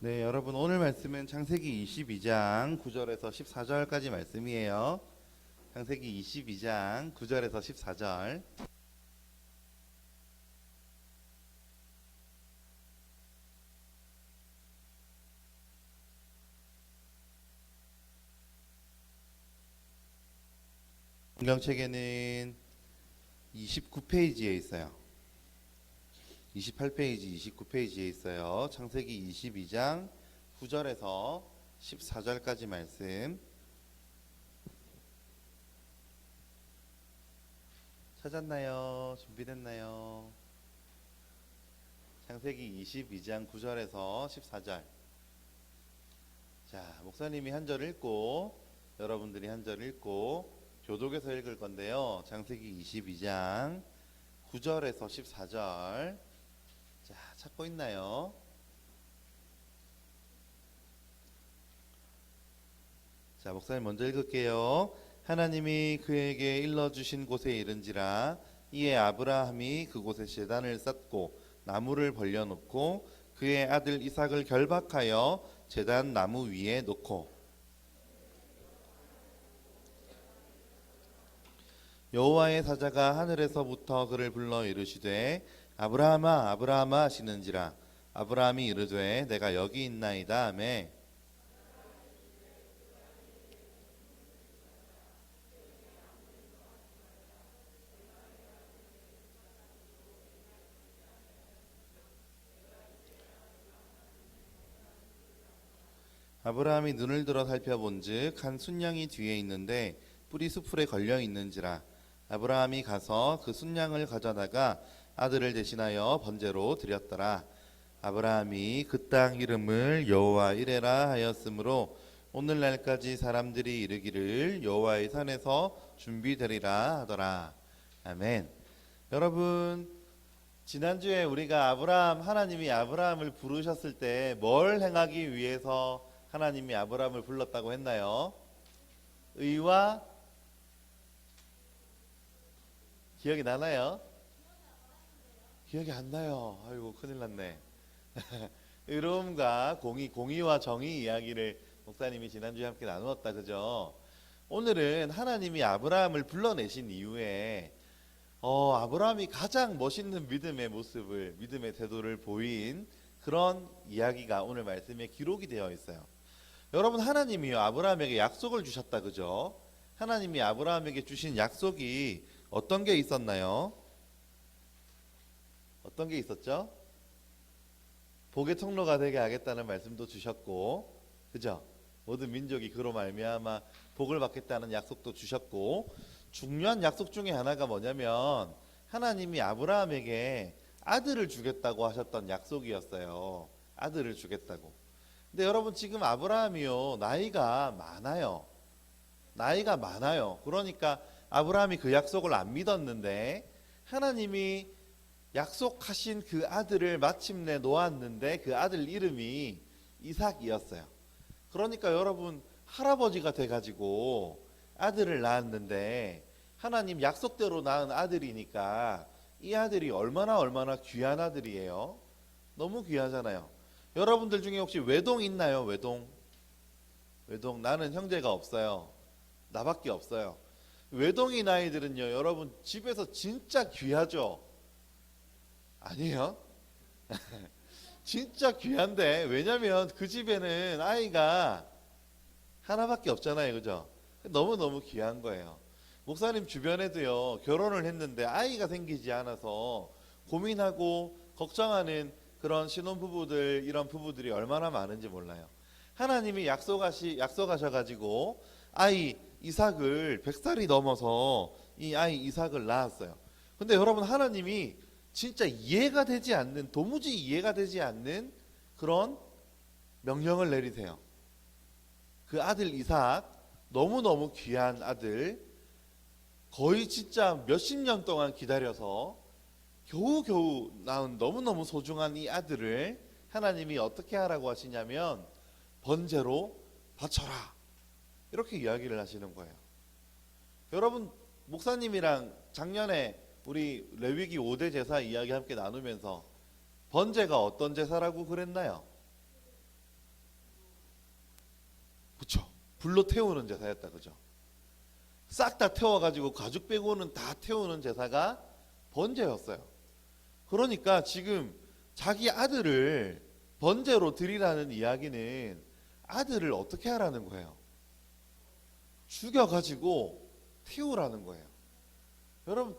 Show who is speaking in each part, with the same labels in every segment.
Speaker 1: 네, 여러분 오늘 말씀은 창세기 22장 9절에서 14절까지 말씀이에요. 창세기 22장 9절에서 14절. 성경책에는 29페이지에 있어요. 28페이지, 29페이지에 있어요. 창세기 22장 9절에서 14절까지 말씀. 찾았나요? 준비됐나요? 창세기 22장 9절에서 14절. 자, 목사님이 한 절 읽고 여러분들이 한 절 읽고 교독에서 읽을 건데요. 창세기 22장 9절에서 14절. 자, 찾고 있나요? 자, 목사님 먼저 읽을게요. 하나님이 그에게 일러주신 곳에 이른지라 이에 아브라함이 그곳에 제단을 쌓고 나무를 벌려놓고 그의 아들 이삭을 결박하여 제단 나무 위에 놓고 여호와의 사자가 하늘에서부터 그를 불러 이르시되 아브라함아 아브라함아 하시는지라 아브라함이 이르되 내가 여기 있나이다 하매 아브라함이 눈을 들어 살펴본즉 한 순양이 뒤에 있는데 뿔이 수풀에 걸려 있는지라 아브라함이 가서 그 순양을 가져다가 아들을 대신하여 번제로 드렸더라. 아브라함이 그 땅 이름을 여호와 이레라 하였으므로 오늘날까지 사람들이 이르기를 여호와의 산에서 준비되리라 하더라. 아멘. 여러분, 지난주에 우리가 하나님이 아브라함을 부르셨을 때 뭘 행하기 위해서 하나님이 아브라함을 불렀다고 했나요? 의와 기억이 나나요? 기억이 안 나요. 아이고 큰일 났네. 의로움과 공의와 정의 이야기를 목사님이 지난주에 함께 나누었다. 그죠? 오늘은 하나님이 아브라함을 불러내신 이후에 아브라함이 가장 멋있는 믿음의 모습을, 믿음의 태도를 보인 그런 이야기가 오늘 말씀에 기록이 되어 있어요. 여러분, 하나님이요 아브라함에게 약속을 주셨다. 그죠? 하나님이 아브라함에게 주신 약속이 어떤 게 있었나요? 어떤 게 있었죠? 복의 통로가 되게 하겠다는 말씀도 주셨고, 그죠? 모든 민족이 그로 말미암아 복을 받겠다는 약속도 주셨고, 중요한 약속 중에 하나가 뭐냐면 하나님이 아브라함에게 아들을 주겠다고 하셨던 약속이었어요. 아들을 주겠다고. 근데 여러분, 지금 아브라함이요 나이가 많아요. 그러니까 아브라함이 그 약속을 안 믿었는데 하나님이 약속하신 그 아들을 마침내 놓았는데 그 아들 이름이 이삭이었어요. 그러니까 여러분, 할아버지가 돼가지고 아들을 낳았는데 하나님 약속대로 낳은 아들이니까 이 아들이 얼마나 귀한 아들이에요. 너무 귀하잖아요. 여러분들 중에 혹시 외동 있나요? 외동 나는 형제가 없어요. 나밖에 없어요. 외동인 아이들은요 여러분 집에서 진짜 귀하죠? 아니에요? 진짜 귀한데, 왜냐면 그 집에는 아이가 하나밖에 없잖아요. 그죠? 너무너무 귀한 거예요. 목사님 주변에도요 결혼을 했는데 아이가 생기지 않아서 고민하고 걱정하는 그런 신혼부부들, 이런 부부들이 얼마나 많은지 몰라요. 하나님이 약속하셔가지고 아이 이삭을 100살이 넘어서 이 아이 이삭을 낳았어요. 근데 여러분, 하나님이 진짜 도무지 이해가 되지 않는 그런 명령을 내리세요. 그 아들 이삭, 너무너무 귀한 아들, 거의 진짜 몇십 년 동안 기다려서 겨우겨우 낳은 너무너무 소중한 이 아들을 하나님이 어떻게 하라고 하시냐면 번제로 바쳐라, 이렇게 이야기를 하시는 거예요. 여러분, 목사님이랑 작년에 우리 레위기 5대 제사 이야기 함께 나누면서 번제가 어떤 제사라고 그랬나요? 그쵸? 불로 태우는 제사였다, 그죠? 싹 다 태워가지고 가죽 빼고는 다 태우는 제사가 번제였어요. 그러니까 지금 자기 아들을 번제로 드리라는 이야기는 아들을 어떻게 하라는 거예요? 죽여가지고 태우라는 거예요. 여러분,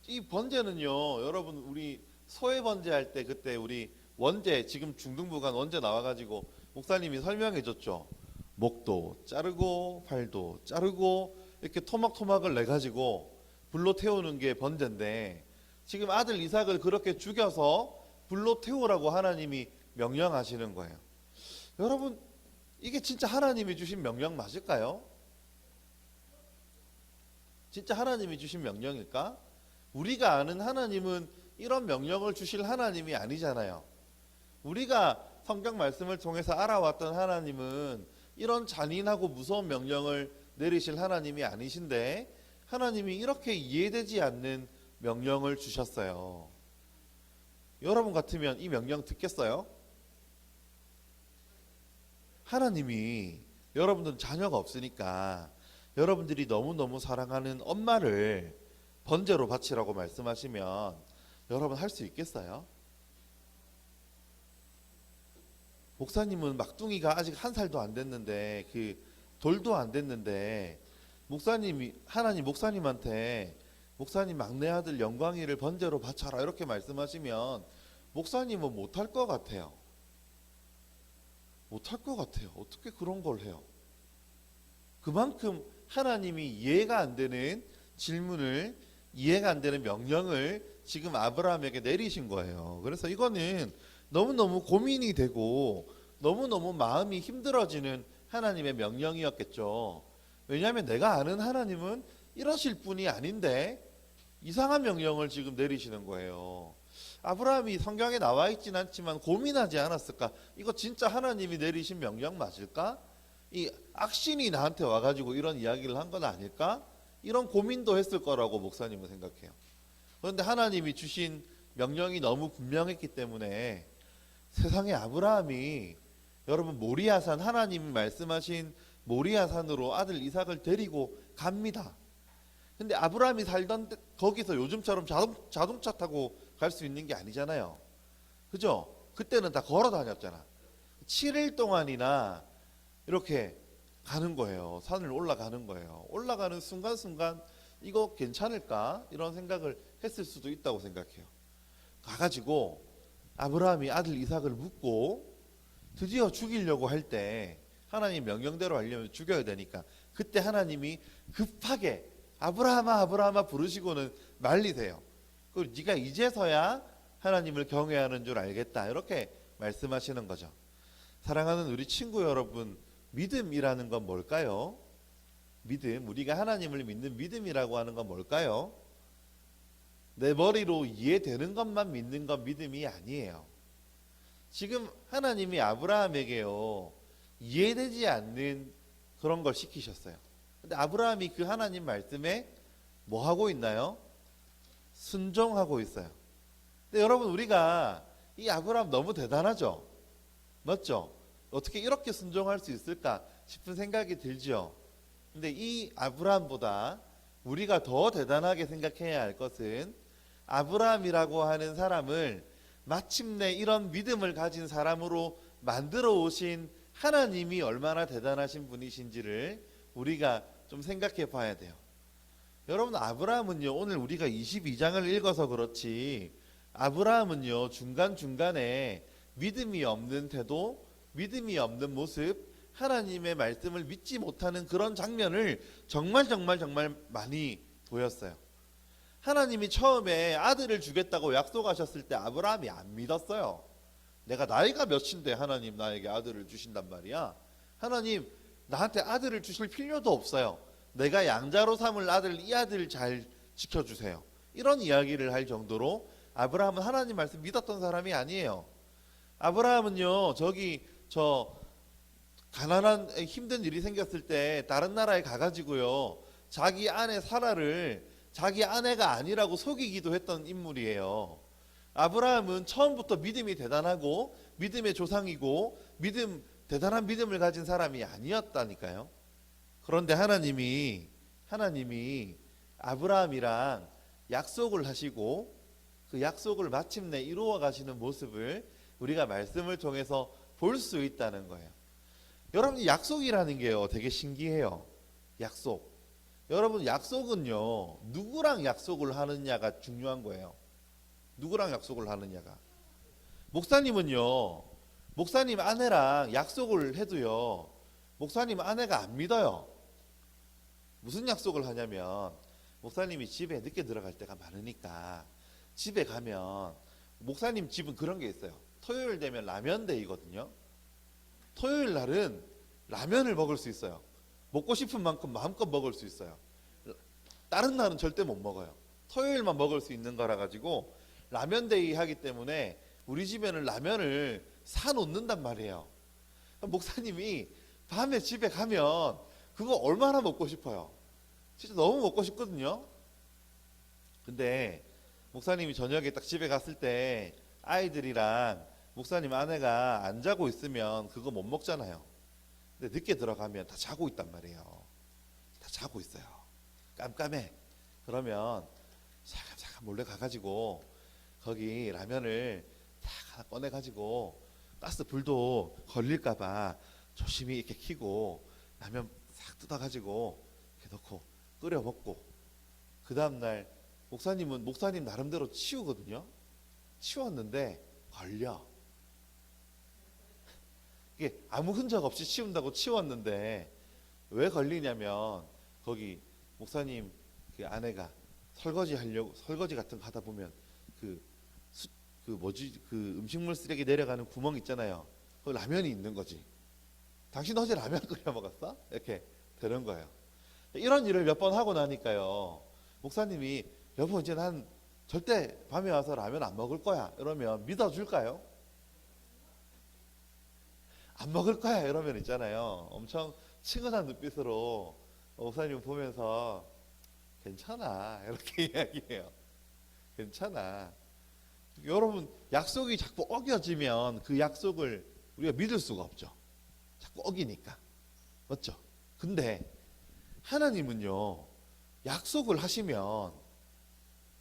Speaker 1: 이 번제는요, 여러분 우리 소외 번제할 때 그때 우리 원제, 지금 중등부간 원제 나와가지고 목사님이 설명해 줬죠. 목도 자르고 팔도 자르고 이렇게 토막토막을 내가지고 불로 태우는 게 번제인데, 지금 아들 이삭을 그렇게 죽여서 불로 태우라고 하나님이 명령하시는 거예요. 여러분, 이게 진짜 하나님이 주신 명령 맞을까요? 진짜 하나님이 주신 명령일까? 우리가 아는 하나님은 이런 명령을 주실 하나님이 아니잖아요. 우리가 성경 말씀을 통해서 알아왔던 하나님은 이런 잔인하고 무서운 명령을 내리실 하나님이 아니신데, 하나님이 이렇게 이해되지 않는 명령을 주셨어요. 여러분 같으면 이 명령 듣겠어요? 하나님이, 여러분들은 자녀가 없으니까 여러분들이 너무너무 사랑하는 엄마를 번제로 바치라고 말씀하시면 여러분 할 수 있겠어요? 목사님은 막둥이가 아직 1살도 안 됐는데, 그 돌도 안 됐는데 목사님이, 하나님 목사님한테 목사님 막내 아들 영광이를 번제로 바쳐라 이렇게 말씀하시면 목사님은 못할 것 같아요. 못할 것 같아요. 어떻게 그런 걸 해요? 그만큼 하나님이 이해가 안 되는 질문을, 이해가 안 되는 명령을 지금 아브라함에게 내리신 거예요. 그래서 이거는 너무너무 고민이 되고 너무너무 마음이 힘들어지는 하나님의 명령이었겠죠. 왜냐하면 내가 아는 하나님은 이러실 분이 아닌데 이상한 명령을 지금 내리시는 거예요. 아브라함이 성경에 나와 있진 않지만 고민하지 않았을까? 이거 진짜 하나님이 내리신 명령 맞을까? 이 악신이 나한테 와가지고 이런 이야기를 한 건 아닐까? 이런 고민도 했을 거라고 목사님은 생각해요. 그런데 하나님이 주신 명령이 너무 분명했기 때문에 세상에 아브라함이, 여러분 모리아산, 하나님이 말씀하신 모리아산으로 아들 이삭을 데리고 갑니다. 근데 아브라함이 살던 거기서 요즘처럼 자동차 타고 갈 수 있는 게 아니잖아요. 그죠? 그때는 다 걸어 다녔잖아. 7일 동안이나 이렇게 가는 거예요. 산을 올라가는 거예요. 올라가는 순간순간 이거 괜찮을까? 이런 생각을 했을 수도 있다고 생각해요. 가가지고 아브라함이 아들 이삭을 묻고 드디어 죽이려고 할 때, 하나님 명령대로 하려면 죽여야 되니까 그때 하나님이 급하게 아브라함아 아브라함아 부르시고는 말리세요. 그리고 네가 이제서야 하나님을 경외하는 줄 알겠다 이렇게 말씀하시는 거죠. 사랑하는 우리 친구 여러분, 믿음이라는 건 뭘까요? 믿음, 우리가 하나님을 믿는 믿음이라고 하는 건 뭘까요? 내 머리로 이해되는 것만 믿는 건 믿음이 아니에요. 지금 하나님이 아브라함에게요, 이해되지 않는 그런 걸 시키셨어요. 근데 아브라함이 그 하나님 말씀에 뭐 하고 있나요? 순종하고 있어요. 근데 여러분, 우리가 이 아브라함 너무 대단하죠? 맞죠? 어떻게 이렇게 순종할 수 있을까 싶은 생각이 들죠. 근데 이 아브라함보다 우리가 더 대단하게 생각해야 할 것은, 아브라함이라고 하는 사람을 마침내 이런 믿음을 가진 사람으로 만들어 오신 하나님이 얼마나 대단하신 분이신지를 우리가 좀 생각해 봐야 돼요. 여러분, 아브라함은요, 오늘 우리가 22장을 읽어서 그렇지, 아브라함은요 중간중간에 믿음이 없는 태도, 믿음이 없는 모습, 하나님의 말씀을 믿지 못하는 그런 장면을 정말 많이 보였어요. 하나님이 처음에 아들을 주겠다고 약속하셨을 때 아브라함이 안 믿었어요. 내가 나이가 몇인데 하나님 나에게 아들을 주신단 말이야. 하나님, 나한테 아들을 주실 필요도 없어요. 내가 양자로 삼을 아들, 이 아들 잘 지켜주세요. 이런 이야기를 할 정도로 아브라함은 하나님 말씀 믿었던 사람이 아니에요. 아브라함은요, 가난한 힘든 일이 생겼을 때 다른 나라에 가가지고요, 자기 아내 사라를 자기 아내가 아니라고 속이기도 했던 인물이에요. 아브라함은 처음부터 믿음이 대단하고 믿음의 조상이고 믿음 대단한 믿음을 가진 사람이 아니었다니까요. 그런데 하나님이 아브라함이랑 약속을 하시고 그 약속을 마침내 이루어 가시는 모습을 우리가 말씀을 통해서 볼 수 있다는 거예요. 여러분, 약속이라는 게요 되게 신기해요. 약속. 여러분, 약속은요 누구랑 약속을 하느냐가 중요한 거예요. 누구랑 약속을 하느냐가. 목사님은요, 목사님 아내랑 약속을 해도요 목사님 아내가 안 믿어요. 무슨 약속을 하냐면, 목사님이 집에 늦게 들어갈 때가 많으니까 집에 가면, 목사님 집은 그런 게 있어요. 토요일 되면 라면 데이거든요. 토요일 날은 라면을 먹을 수 있어요. 먹고 싶은 만큼 마음껏 먹을 수 있어요. 다른 날은 절대 못 먹어요. 토요일만 먹을 수 있는 거라 가지고 라면 데이 하기 때문에 우리 집에는 라면을 사 놓는단 말이에요. 목사님이 밤에 집에 가면 그거 얼마나 먹고 싶어요. 진짜 너무 먹고 싶거든요. 근데 목사님이 저녁에 딱 집에 갔을 때 아이들이랑 목사님 아내가 안 자고 있으면 그거 못 먹잖아요. 근데 늦게 들어가면 다 자고 있단 말이에요. 다 자고 있어요. 깜깜해. 그러면 잠깐 몰래 가가지고 거기 라면을 딱 하나 꺼내가지고 가스 불도 걸릴까봐 조심히 이렇게 켜고 라면 싹 뜯어가지고 이렇게 넣고 끓여 먹고, 그 다음날 목사님은 목사님 나름대로 치우거든요. 치웠는데 걸려. 이게 아무 흔적 없이 치운다고 치웠는데 왜 걸리냐면, 거기 목사님 그 아내가 설거지 같은 거 하다 보면 그 음식물 쓰레기 내려가는 구멍 있잖아요. 거기 라면이 있는 거지. 당신 어제 라면 끓여 먹었어? 이렇게 되는 거예요. 이런 일을 몇 번 하고 나니까요, 목사님이 여보 이제 난 절대 밤에 와서 라면 안 먹을 거야 이러면 믿어줄까요? 안 먹을 거야 이러면 있잖아요, 엄청 친근한 눈빛으로 목사님 보면서 괜찮아 이렇게 이야기해요. 괜찮아. 여러분, 약속이 자꾸 어겨지면 그 약속을 우리가 믿을 수가 없죠. 자꾸 어기니까. 맞죠? 근데 하나님은요, 약속을 하시면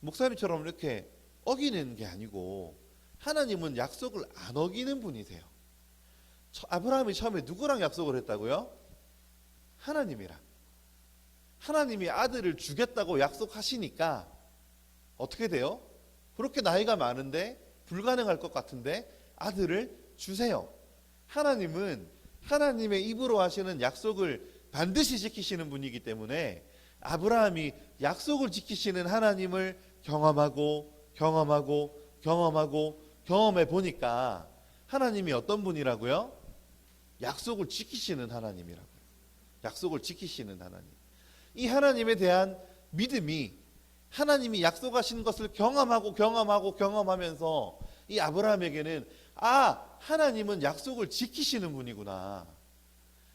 Speaker 1: 목사님처럼 이렇게 어기는 게 아니고, 하나님은 약속을 안 어기는 분이세요. 아브라함이 처음에 누구랑 약속을 했다고요? 하나님이랑. 하나님이 아들을 주겠다고 약속하시니까 어떻게 돼요? 그렇게 나이가 많은데 불가능할 것 같은데 아들을 주세요. 하나님은 하나님의 입으로 하시는 약속을 반드시 지키시는 분이기 때문에 아브라함이 약속을 지키시는 하나님을 경험해 보니까 하나님이 어떤 분이라고요? 약속을 지키시는 하나님이라고요. 약속을 지키시는 하나님. 이 하나님에 대한 믿음이, 하나님이 약속하신 것을 경험하면서 이 아브라함에게는, 하나님은 약속을 지키시는 분이구나.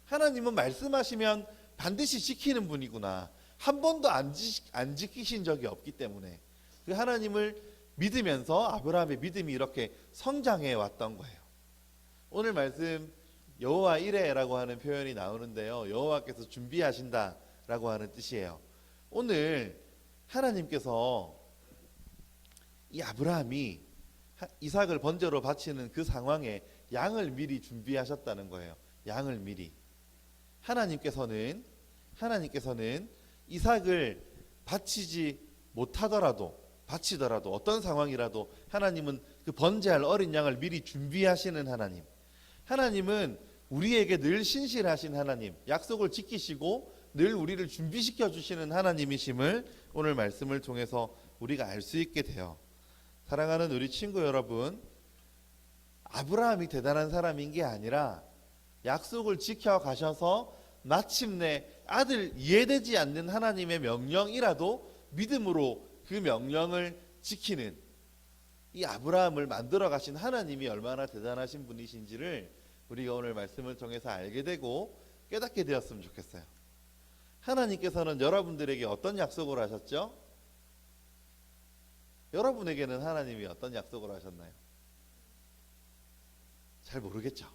Speaker 1: 하나님은 말씀하시면 반드시 지키는 분이구나. 한 번도 안 지키신 적이 없기 때문에 그 하나님을 믿으면서 아브라함의 믿음이 이렇게 성장해 왔던 거예요. 오늘 말씀 여호와 이레라고 하는 표현이 나오는데요, 여호와께서 준비하신다라고 하는 뜻이에요. 오늘 하나님께서 이 아브라함이 이삭을 번제로 바치는 그 상황에 양을 미리 준비하셨다는 거예요. 양을 미리. 하나님께서는 이삭을 바치지 못하더라도, 바치더라도, 어떤 상황이라도 하나님은 그 번제할 어린 양을 미리 준비하시는 하나님. 하나님은 우리에게 늘 신실하신 하나님, 약속을 지키시고 늘 우리를 준비시켜 주시는 하나님이심을 오늘 말씀을 통해서 우리가 알 수 있게 돼요. 사랑하는 우리 친구 여러분, 아브라함이 대단한 사람인 게 아니라 약속을 지켜가셔서 마침내 아들, 이해되지 않는 하나님의 명령이라도 믿음으로 그 명령을 지키는 이 아브라함을 만들어 가신 하나님이 얼마나 대단하신 분이신지를 우리가 오늘 말씀을 통해서 알게 되고 깨닫게 되었으면 좋겠어요. 하나님께서는 여러분들에게 어떤 약속을 하셨죠? 여러분에게는 하나님이 어떤 약속을 하셨나요? 잘 모르겠죠.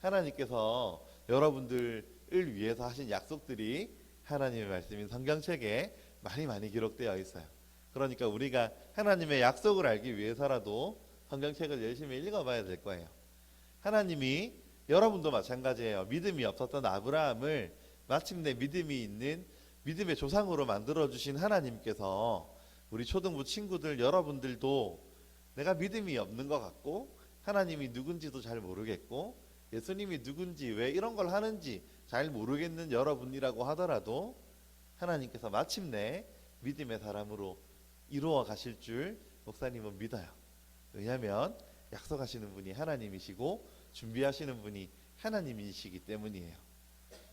Speaker 1: 하나님께서 여러분들을 위해서 하신 약속들이 하나님의 말씀인 성경책에 많이 기록되어 있어요. 그러니까 우리가 하나님의 약속을 알기 위해서라도 성경책을 열심히 읽어봐야 될 거예요. 하나님이, 여러분도 마찬가지예요. 믿음이 없었던 아브라함을 마침내 믿음이 있는 믿음의 조상으로 만들어주신 하나님께서 우리 초등부 친구들 여러분들도 내가 믿음이 없는 것 같고 하나님이 누군지도 잘 모르겠고 예수님이 누군지 왜 이런 걸 하는지 잘 모르겠는 여러분이라고 하더라도 하나님께서 마침내 믿음의 사람으로 이루어 가실 줄 목사님은 믿어요. 왜냐하면 약속하시는 분이 하나님이시고 준비하시는 분이 하나님이시기 때문이에요.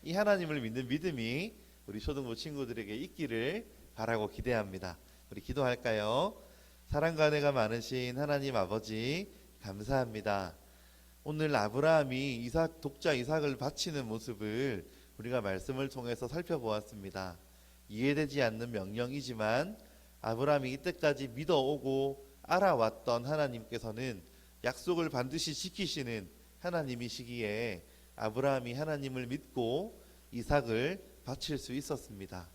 Speaker 1: 이 하나님을 믿는 믿음이 우리 초등부 친구들에게 있기를 바라고 기대합니다. 우리 기도할까요? 사랑과 은혜가 많으신 하나님 아버지, 감사합니다. 오늘 아브라함이 독자 이삭을 바치는 모습을 우리가 말씀을 통해서 살펴보았습니다. 이해되지 않는 명령이지만 아브라함이 이때까지 믿어오고 알아왔던 하나님께서는 약속을 반드시 지키시는 하나님이시기에 아브라함이 하나님을 믿고 이삭을 바칠 수 있었습니다.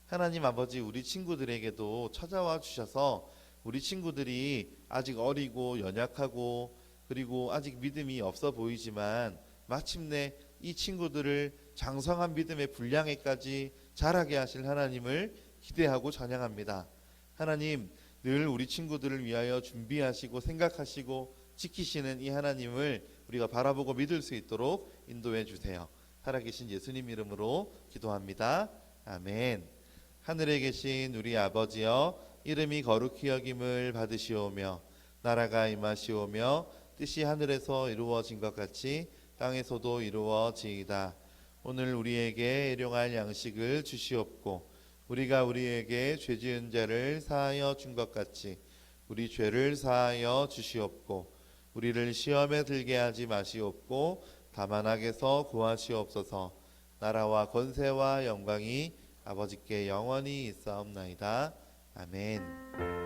Speaker 1: 하나님 아버지, 우리 친구들에게도 찾아와 주셔서 우리 친구들이 아직 어리고 연약하고 그리고 아직 믿음이 없어 보이지만 마침내 이 친구들을 장성한 믿음의 분량에까지 자라게 하실 하나님을 기대하고 찬양합니다. 하나님, 늘 우리 친구들을 위하여 준비하시고 생각하시고 지키시는 이 하나님을 우리가 바라보고 믿을 수 있도록 인도해 주세요. 살아계신 예수님 이름으로 기도합니다. 아멘. 하늘에 계신 우리 아버지여, 이름이 거룩히 여김을 받으시오며 나라가 임하시오며 뜻이 하늘에서 이루어진 것 같이 땅에서도 이루어지이다. 오늘 우리에게 일용할 양식을 주시옵고 우리가 우리에게 죄 지은 자를 사하여 준 것 같이 우리 죄를 사하여 주시옵고 우리를 시험에 들게 하지 마시옵고 다만 악에서 구하시옵소서. 나라와 권세와 영광이 아버지께 영원히 있사옵나이다. 아멘.